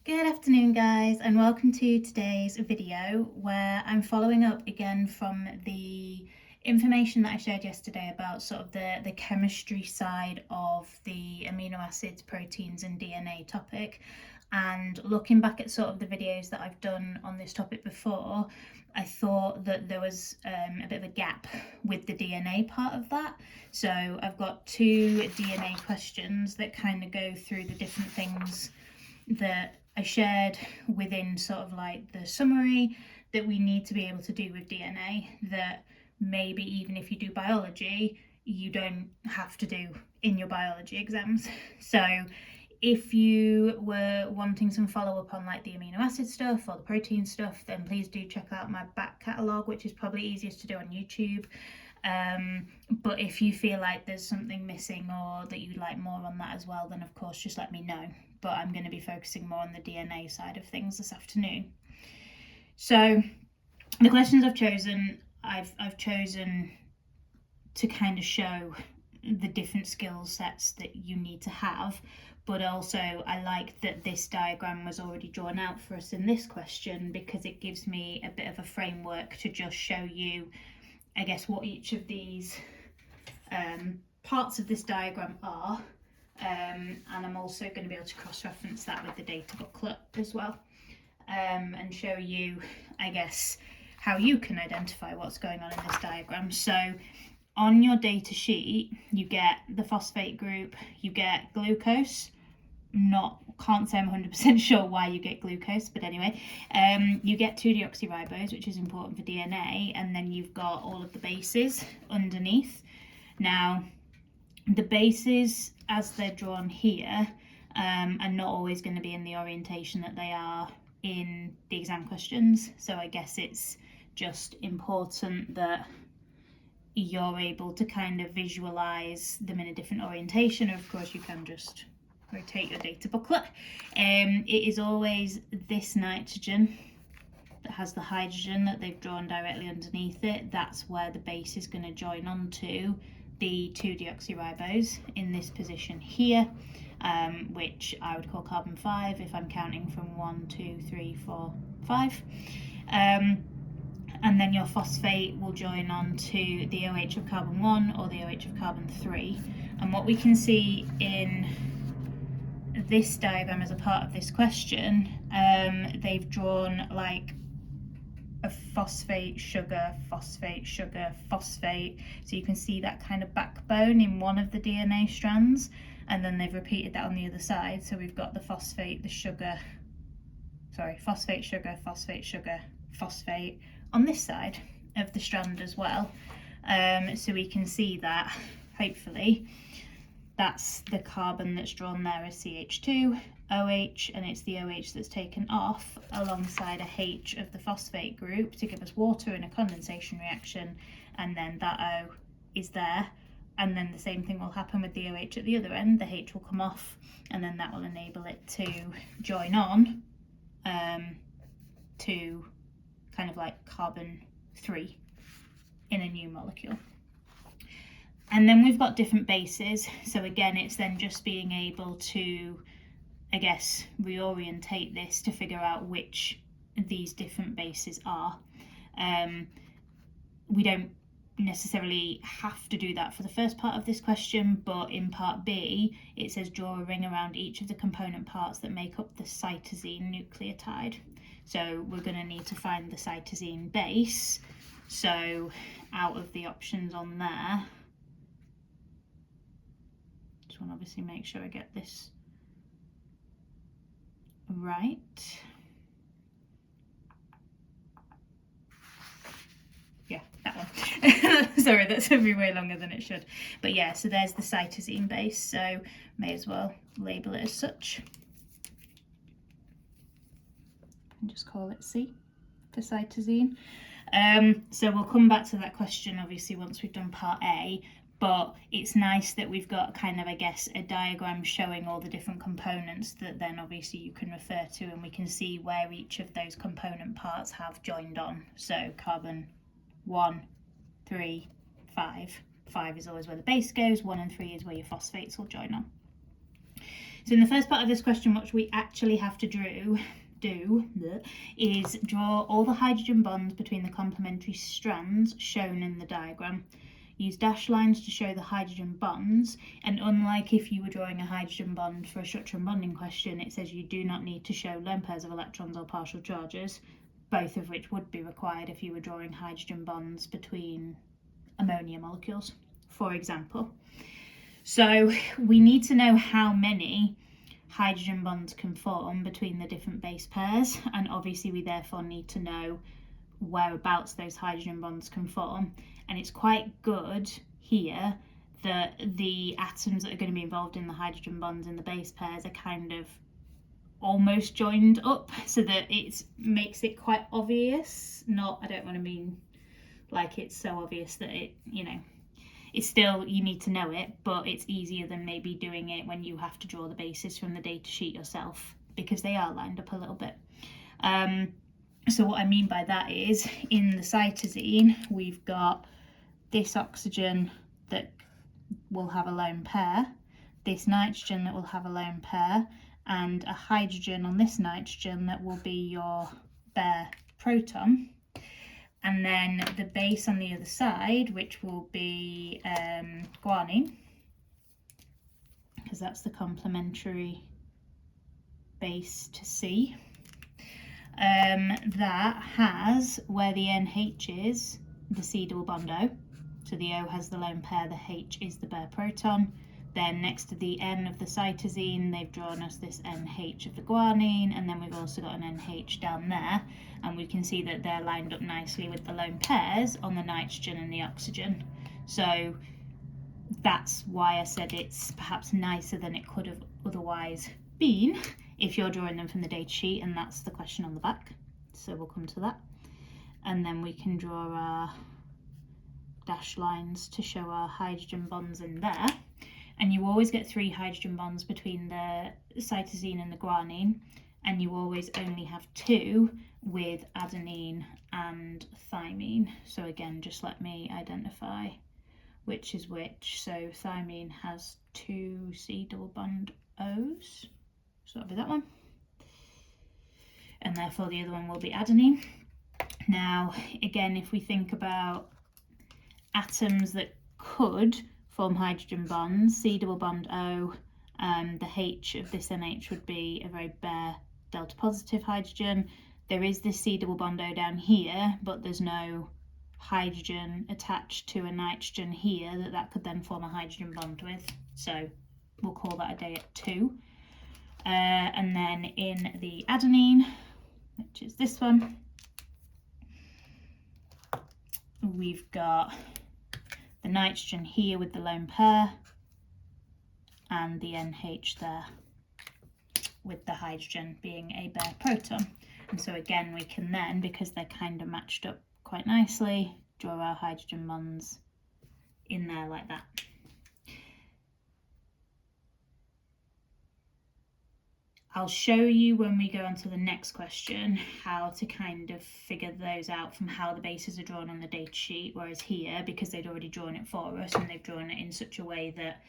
Good afternoon guys, and welcome to today's video where I'm following up again from the information that I shared yesterday about sort of the chemistry side of the amino acids, proteins and DNA topic, and looking back at sort of the videos that I've done on this topic before. I thought that there was a bit of a gap with the DNA part of that. So I've got two DNA questions that kind of go through the different things that I shared within sort of like the summary that we need to be able to do with DNA, that maybe even if you do biology, you don't have to do in your biology exams. So if you were wanting some follow-up on like the amino acid stuff or the protein stuff, then please do check out my back catalogue, which is probably easiest to do on YouTube. But if you feel like there's something missing or that you'd like more on that as well, then of course just let me know. But I'm going to be focusing more on the DNA side of things this afternoon. So the questions I've chosen, I've chosen to kind of show the different skill sets that you need to have, but also I like that this diagram was already drawn out for us in this question because it gives me a bit of a framework to just show you, I guess, what each of these parts of this diagram are. And I'm also going to be able to cross-reference that with the data booklet as well, and show you, I guess, how you can identify what's going on in this diagram. So on your data sheet, you get the phosphate group, you get glucose. Can't say I'm 100% sure why you get glucose, but anyway, you get 2-deoxyribose, which is important for DNA, and then you've got all of the bases underneath. Now, the bases, as they're drawn here, are not always going to be in the orientation that they are in the exam questions. So I guess it's just important that you're able to kind of visualize them in a different orientation. Of course, you can just rotate your data booklet. It is always this nitrogen that has the hydrogen that they've drawn directly underneath it. That's where the base is going to join onto the 2-deoxyribose in this position here, which I would call carbon 5 if I'm counting from 1, 2, 3, 4, 5. And then your phosphate will join on to the OH of carbon 1 or the OH of carbon 3. And what we can see in this diagram as a part of this question, they've drawn like a phosphate, sugar, phosphate, sugar, phosphate. So you can see that kind of backbone in one of the DNA strands, and then they've repeated that on the other side. So we've got the phosphate, the sugar, phosphate, sugar, phosphate, sugar, phosphate on this side of the strand as well. So we can see that, hopefully, that's the carbon that's drawn there as CH2, OH, and it's the OH that's taken off alongside a H of the phosphate group to give us water in a condensation reaction, and then that O is there, and then the same thing will happen with the OH at the other end. The H will come off, and then that will enable it to join on to kind of like carbon 3 in a new molecule. And then we've got different bases. So again, it's then just being able to, I guess, reorientate this to figure out which these different bases are. We don't necessarily have to do that for the first part of this question, but in part B, it says draw a ring around each of the component parts that make up the cytosine nucleotide. So we're going to need to find the cytosine base. So out of the options on there, just want to obviously make sure I get this right. Yeah, that one. Sorry, that's going to be way longer than it should. But yeah, so there's the cytosine base, so may as well label it as such. And just call it C for cytosine. So we'll come back to that question obviously once we've done part A, but it's nice that we've got kind of, I guess, a diagram showing all the different components that then obviously you can refer to, and we can see where each of those component parts have joined on. So carbon 1, 3, 5. 5 is always where the base goes, 1 and 3 is where your phosphates will join on. So in the first part of this question, what we actually have to do is draw all the hydrogen bonds between the complementary strands shown in the diagram. Use dashed lines to show the hydrogen bonds, and unlike if you were drawing a hydrogen bond for a structure and bonding question, it says you do not need to show lone pairs of electrons or partial charges, both of which would be required if you were drawing hydrogen bonds between ammonia molecules, for example. So we need to know how many hydrogen bonds can form between the different base pairs, and obviously we therefore need to know whereabouts those hydrogen bonds can form. And it's quite good here that the atoms that are going to be involved in the hydrogen bonds in the base pairs are kind of almost joined up, so that it makes it quite obvious. I don't want to mean like it's so obvious that it, it's still, you need to know it, but it's easier than maybe doing it when you have to draw the bases from the data sheet yourself, because they are lined up a little bit. So what I mean by that is, in the cytosine, we've got this oxygen that will have a lone pair, this nitrogen that will have a lone pair, and a hydrogen on this nitrogen that will be your bare proton. And then the base on the other side, which will be guanine, because that's the complementary base to C. That has, where the NH is, the C double bond O. So the O has the lone pair, the H is the bare proton. Then next to the N of the cytosine, they've drawn us this NH of the guanine, and then we've also got an NH down there, and we can see that they're lined up nicely with the lone pairs on the nitrogen and the oxygen. So that's why I said it's perhaps nicer than it could have otherwise been if you're drawing them from the data sheet, and that's the question on the back. So we'll come to that. And then we can draw our dashed lines to show our hydrogen bonds in there. And you always get 3 hydrogen bonds between the cytosine and the guanine, and you always only have 2 with adenine and thymine. So again, just let me identify which is which. So thymine has 2 C double bond O's, so that'll be that one, and therefore the other one will be adenine. Now again, if we think about atoms that could form hydrogen bonds, C double bond O, the H of this NH would be a very bare delta positive hydrogen. There is this C double bond O down here, but there's no hydrogen attached to a nitrogen here that could then form a hydrogen bond with. So we'll call that a day at 2. And then in the adenine, which is this one, we've got the nitrogen here with the lone pair, and the NH there with the hydrogen being a bare proton. And so again, we can then, because they're kind of matched up quite nicely, draw our hydrogen bonds in there like that. I'll show you when we go on to the next question how to kind of figure those out from how the bases are drawn on the data sheet, whereas here, because they'd already drawn it for us and they've drawn it in such a way that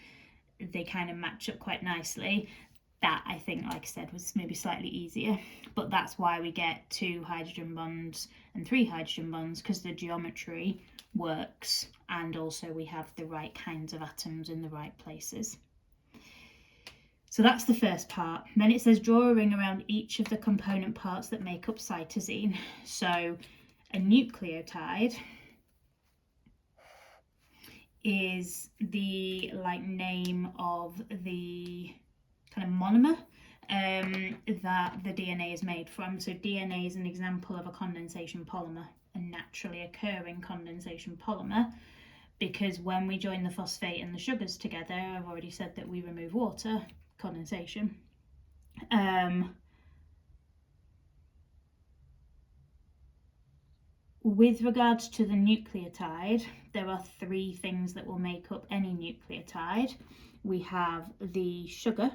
they kind of match up quite nicely, that I think, like I said, was maybe slightly easier. But that's why we get 2 hydrogen bonds and 3 hydrogen bonds, because the geometry works, and also we have the right kinds of atoms in the right places. So that's the first part. Then it says draw a ring around each of the component parts that make up cytosine. So a nucleotide is the name of the kind of monomer that the DNA is made from. So DNA is an example of a condensation polymer, a naturally occurring condensation polymer, because when we join the phosphate and the sugars together, I've already said that we remove water, condensation. With regards to the nucleotide, there are 3 things that will make up any nucleotide. We have the sugar,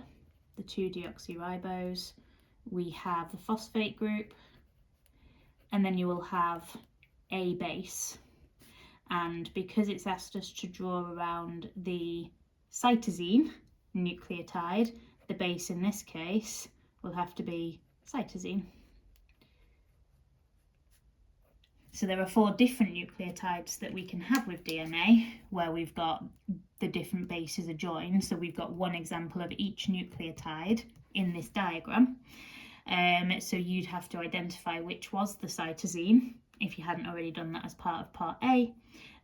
the 2-deoxyribose, we have the phosphate group, and then you will have a base. And because it's asked us to draw around the cytosine nucleotide, the base in this case will have to be cytosine. So there are 4 different nucleotides that we can have with DNA where we've got the different bases are joined. So we've got one example of each nucleotide in this diagram. So you'd have to identify which was the cytosine if you hadn't already done that as part of part A,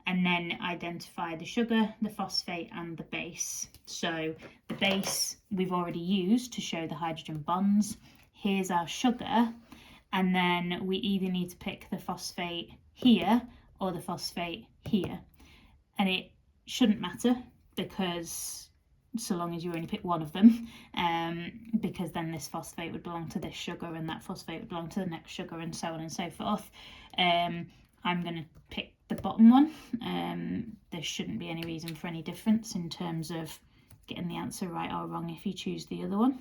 and then identify the sugar, the phosphate and the base. So the base we've already used to show the hydrogen bonds. Here's our sugar. And then we either need to pick the phosphate here or the phosphate here. And it shouldn't matter, because so long as you only pick one of them, because then this phosphate would belong to this sugar and that phosphate would belong to the next sugar, and so on and so forth. I'm going to pick the bottom one. There shouldn't be any reason for any difference in terms of getting the answer right or wrong if you choose the other one.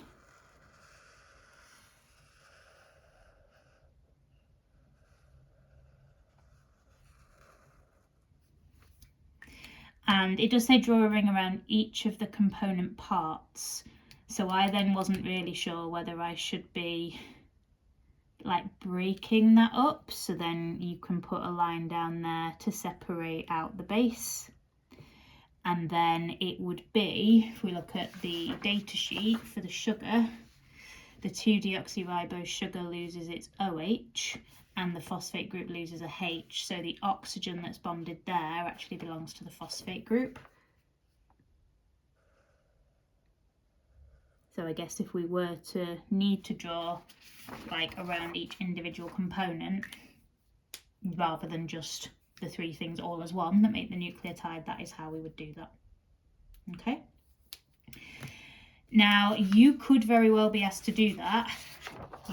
And it does say draw a ring around each of the component parts. So I then wasn't really sure whether I should be like breaking that up, so then you can put a line down there to separate out the base. And then it would be, if we look at the data sheet for the sugar, the 2-deoxyribose sugar loses its OH and the phosphate group loses a H. So the oxygen that's bonded there actually belongs to the phosphate group. So I guess if we were to need to draw like around each individual component, rather than just the 3 things all as one that make the nucleotide, that is how we would do that. Okay. Now you could very well be asked to do that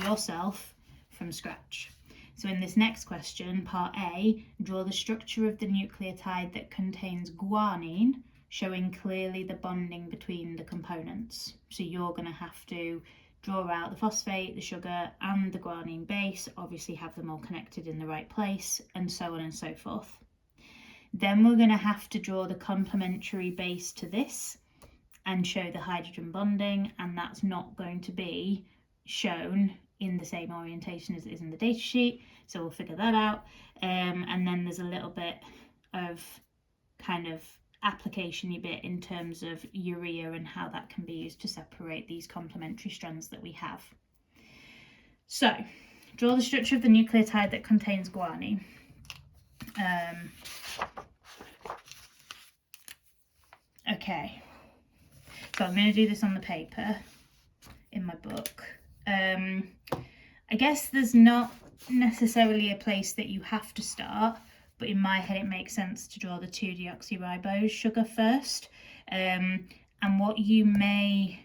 yourself from scratch. So in this next question, part A, draw the structure of the nucleotide that contains guanine, showing clearly the bonding between the components. So you're going to have to draw out the phosphate, the sugar and the guanine base, obviously have them all connected in the right place, and so on and so forth. Then we're going to have to draw the complementary base to this and show the hydrogen bonding, and that's not going to be shown in the same orientation as it is in the data sheet, so we'll figure that out. And then there's a little bit of kind of application-y bit in terms of urea and how that can be used to separate these complementary strands that we have. So draw the structure of the nucleotide that contains guanine. Okay, so I'm going to do this on the paper in my book. I guess there's not necessarily a place that you have to start, but in my head it makes sense to draw the 2-deoxyribose sugar first. And what you may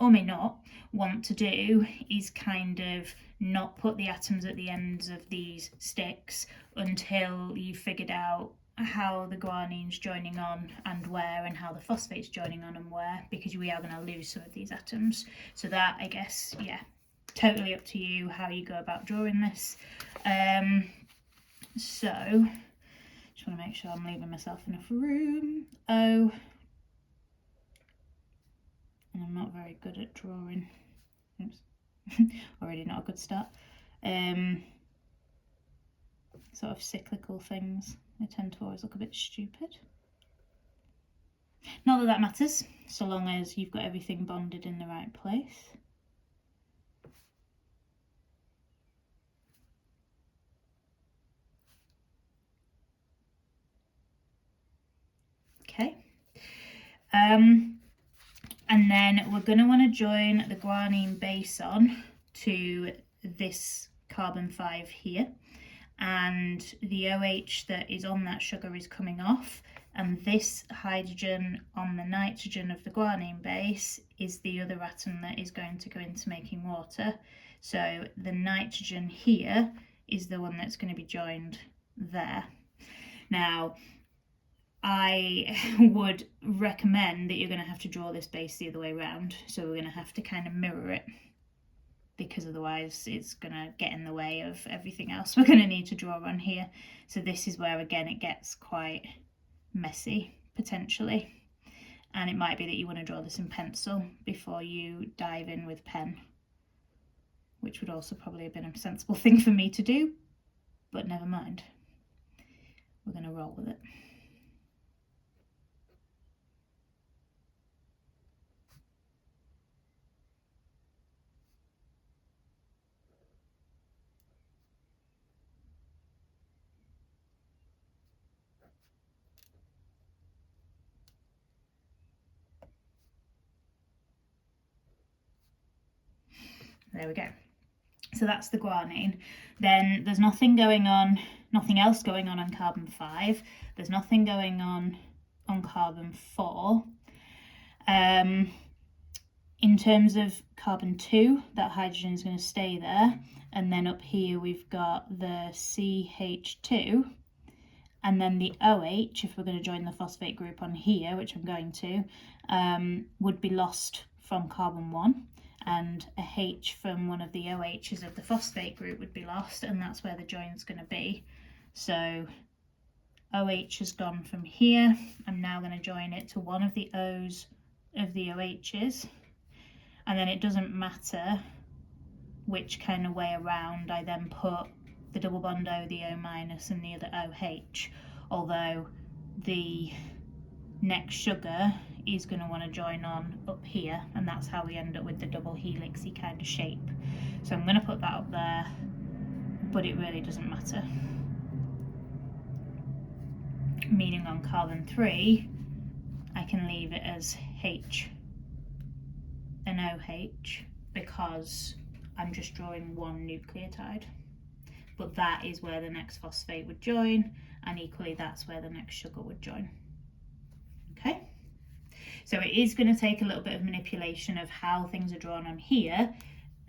or may not want to do is kind of not put the atoms at the ends of these sticks until you've figured out how the guanine's joining on and where, and how the phosphate's joining on and where, because we are going to lose some of these atoms. So that, I guess, yeah, totally up to you how you go about drawing this. So just want to make sure I'm leaving myself enough room. Oh, and I'm not very good at drawing. Oops. Already not a good start. Sort of cyclical things, they tend to always look a bit stupid. Not that that matters, so long as you've got everything bonded in the right place. Okay. And then we're going to want to join the guanine base on to this carbon 5 here, and the OH that is on that sugar is coming off, and this hydrogen on the nitrogen of the guanine base is the other atom that is going to go into making water. So the nitrogen here is the one that's going to be joined there. Now, I would recommend that you're going to have to draw this base the other way around. So we're going to have to kind of mirror it, because otherwise it's going to get in the way of everything else we're going to need to draw on here. So this is where, again, it gets quite messy, potentially. and it might be that you want to draw this in pencil before you dive in with pen, which would also probably have been a sensible thing for me to do, but never mind. We're going to roll with it. There we go. So that's the guanine. Then there's nothing else going on carbon 5. There's nothing going on carbon 4. In terms of carbon 2, that hydrogen is going to stay there. And then up here we've got the CH2. And then the OH, if we're going to join the phosphate group on here, which I'm going to, would be lost from carbon 1. And a H from one of the OHs of the phosphate group would be lost, and that's where the join's going to be. So OH has gone from here. I'm now going to join it to one of the O's of the OHs, and then it doesn't matter which kind of way around I then put the double bond O, the O minus, and the other OH, although the next sugar is going to want to join on up here, and that's how we end up with the double helixy kind of shape. So I'm going to put that up there, but it really doesn't matter. Meaning on carbon 3, I can leave it as H and OH because I'm just drawing one nucleotide. But that is where the next phosphate would join, and equally that's where the next sugar would join. Okay? So it is going to take a little bit of manipulation of how things are drawn on here,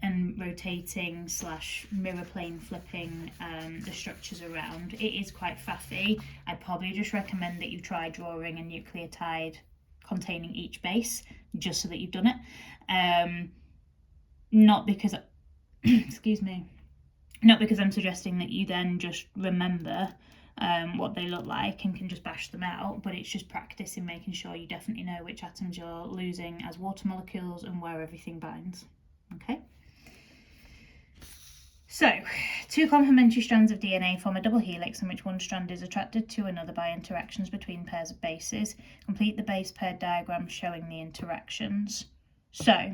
and rotating / mirror plane flipping the structures around. It is quite faffy. I'd probably just recommend that you try drawing a nucleotide containing each base, just so that you've done it. Not because, excuse me, not because I'm suggesting that you then just remember what they look like and can just bash them out, but it's just practice in making sure you definitely know which atoms you're losing as water molecules and where everything binds. Okay? So, 2 complementary strands of DNA form a double helix in which one strand is attracted to another by interactions between pairs of bases. Complete the base pair diagram showing the interactions. So,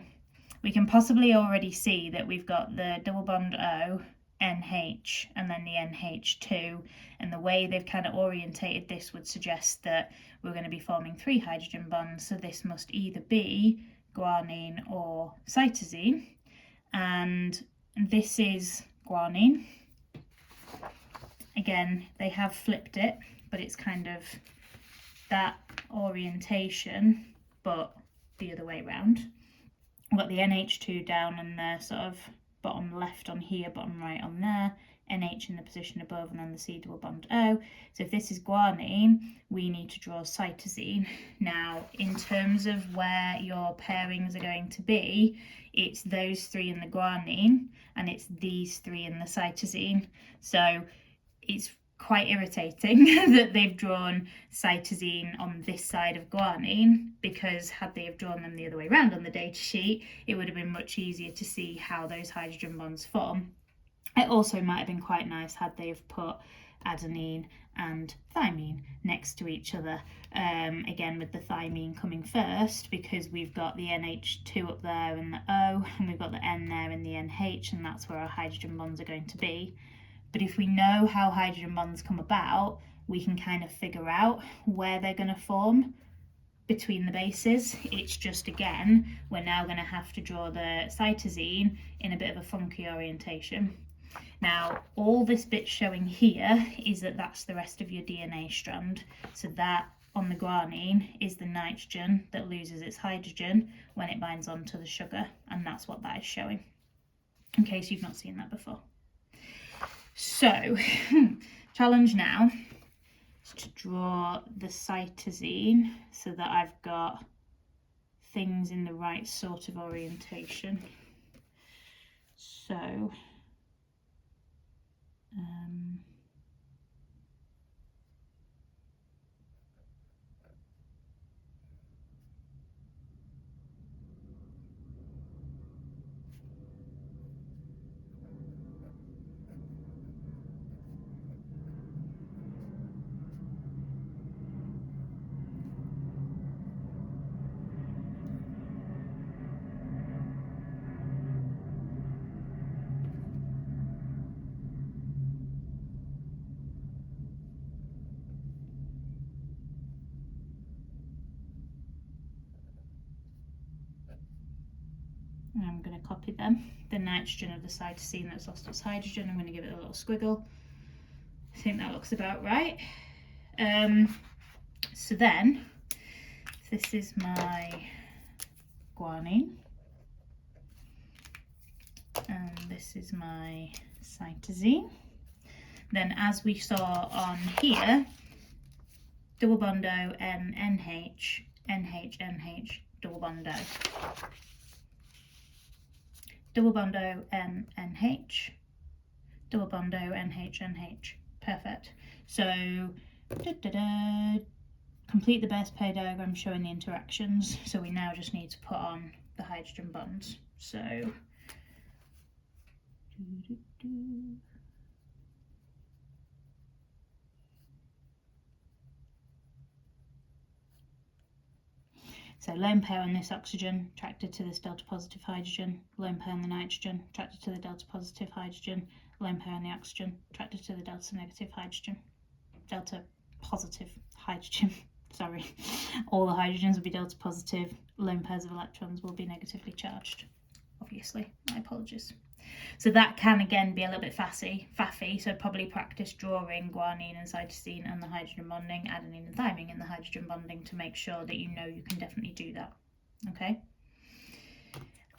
we can possibly already see that we've got the double bond O, NH, and then the NH2, and the way they've kind of orientated this would suggest that we're going to be forming 3 hydrogen bonds, so this must either be guanine or cytosine, and this is guanine. Again, they have flipped it, but it's kind of that orientation, but the other way around. We've got the NH2 down in the sort of bottom left on here, bottom right on there, NH in the position above, and then the C double bond O. So if this is guanine, we need to draw cytosine. Now, in terms of where your pairings are going to be, it's those 3 in the guanine, and it's these 3 in the cytosine. So it's quite irritating that they've drawn cytosine on this side of guanine, because had they have drawn them the other way around on the data sheet, it would have been much easier to see how those hydrogen bonds form. It also might have been quite nice had they have put adenine and thymine next to each other, again with the thymine coming first, because we've got the NH2 up there and the O, and we've got the N there and the NH, and that's where our hydrogen bonds are going to be. But if we know how hydrogen bonds come about, we can kind of figure out where they're going to form between the bases. It's just, again, we're now going to have to draw the cytosine in a bit of a funky orientation. Now, all this bit showing here is that that's the rest of your DNA strand. So that on the guanine is the nitrogen that loses its hydrogen when it binds onto the sugar, and that's what that is showing, in case you've not seen that before. So, challenge now is to draw the cytosine so that I've got things in the right sort of orientation. So, And I'm going to copy them. The nitrogen of the cytosine that's lost its hydrogen, I'm going to give it a little squiggle. I think that looks about right. So then, this is my guanine, and this is my cytosine. Then, as we saw on here, double bond O, N, NH, NH, NH, double bond O. Double bond O, N, NH, double bond O, NH, NH. Perfect. So, complete the base pair diagram showing the interactions. So we now just need to put on the hydrogen bonds. So, lone pair on this oxygen attracted to this delta positive hydrogen, lone pair on the nitrogen attracted to the delta positive hydrogen, lone pair on the oxygen attracted to the delta negative hydrogen, delta positive hydrogen. Sorry, all the hydrogens will be delta positive, lone pairs of electrons will be negatively charged. Obviously, my apologies. So that can again be a little bit faffy, so probably practice drawing guanine and cytosine and the hydrogen bonding, adenine and thymine in the hydrogen bonding to make sure that you know you can definitely do that. Okay.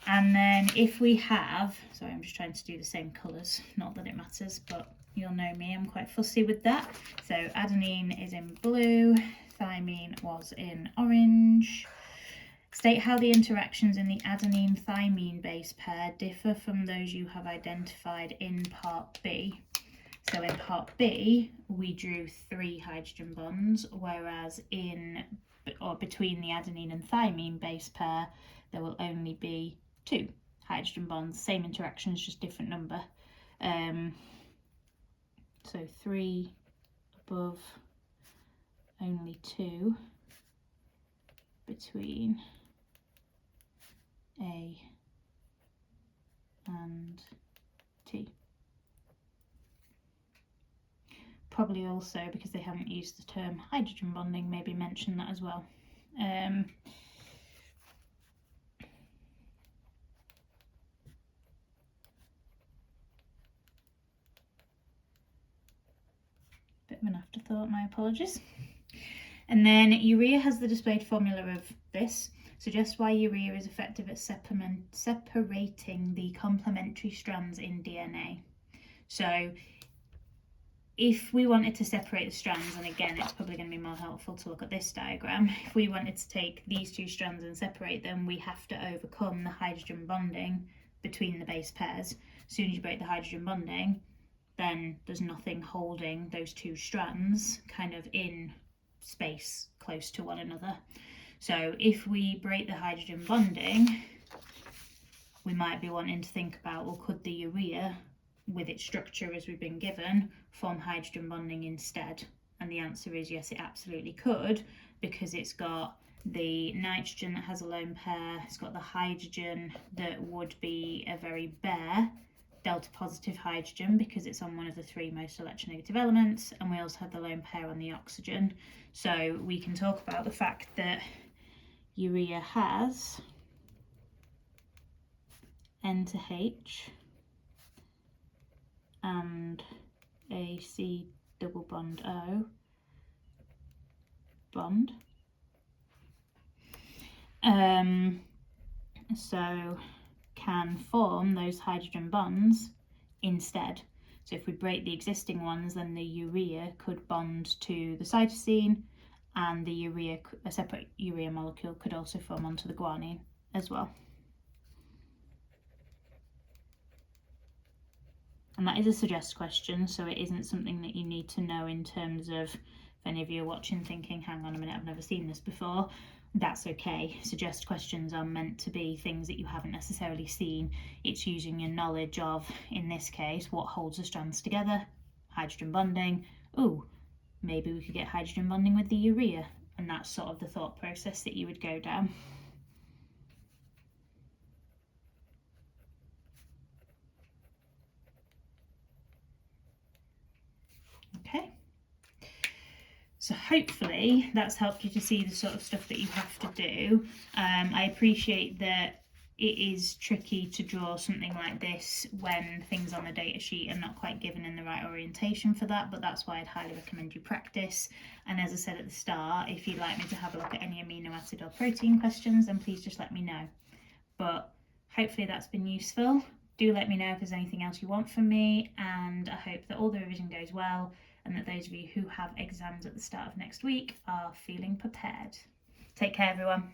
And then if we have, sorry, I'm just trying to do the same colours, not that it matters, but you'll know me, I'm quite fussy with that. So adenine is in blue, thymine was in orange. State how the interactions in the adenine-thymine base pair differ from those you have identified in part B. So in part B, we drew 3 hydrogen bonds, whereas between the adenine and thymine base pair, there will only be 2 hydrogen bonds. Same interactions, just different number. So 3 above, only 2 between A and T. Probably also, because they haven't used the term hydrogen bonding, maybe mention that as well. Bit of an afterthought, my apologies. And then urea has the displayed formula of this. Suggests why urea is effective at separating the complementary strands in DNA. So if we wanted to separate the strands, and again it's probably going to be more helpful to look at this diagram, if we wanted to take these 2 strands and separate them, we have to overcome the hydrogen bonding between the base pairs. As soon as you break the hydrogen bonding, then there's nothing holding those 2 strands kind of in space close to one another. So if we break the hydrogen bonding, we might be wanting to think about, well, could the urea, with its structure as we've been given, form hydrogen bonding instead? And the answer is yes, it absolutely could, because it's got the nitrogen that has a lone pair, it's got the hydrogen that would be a very bare delta positive hydrogen because it's on one of the 3 most electronegative elements, and we also have the lone pair on the oxygen. So we can talk about the fact that urea has N to H and a C double bond O bond. So can form those hydrogen bonds instead. So if we break the existing ones, then the urea could bond to the cytosine, and the urea, a separate urea molecule, could also form onto the guanine as well. And that is a suggest question, so it isn't something that you need to know in terms of, if any of you are watching thinking, hang on a minute, I've never seen this before, that's okay. Suggest questions are meant to be things that you haven't necessarily seen. It's using your knowledge of, in this case, what holds the strands together, hydrogen bonding. Ooh, maybe we could get hydrogen bonding with the urea, and that's sort of the thought process that you would go down. Okay, so hopefully that's helped you to see the sort of stuff that you have to do. I appreciate that it is tricky to draw something like this when things on the data sheet are not quite given in the right orientation for that, but that's why I'd highly recommend you practice. And as I said at the start, if you'd like me to have a look at any amino acid or protein questions, then please just let me know. But hopefully that's been useful. Do let me know if there's anything else you want from me, and I hope that all the revision goes well and that those of you who have exams at the start of next week are feeling prepared. Take care, everyone.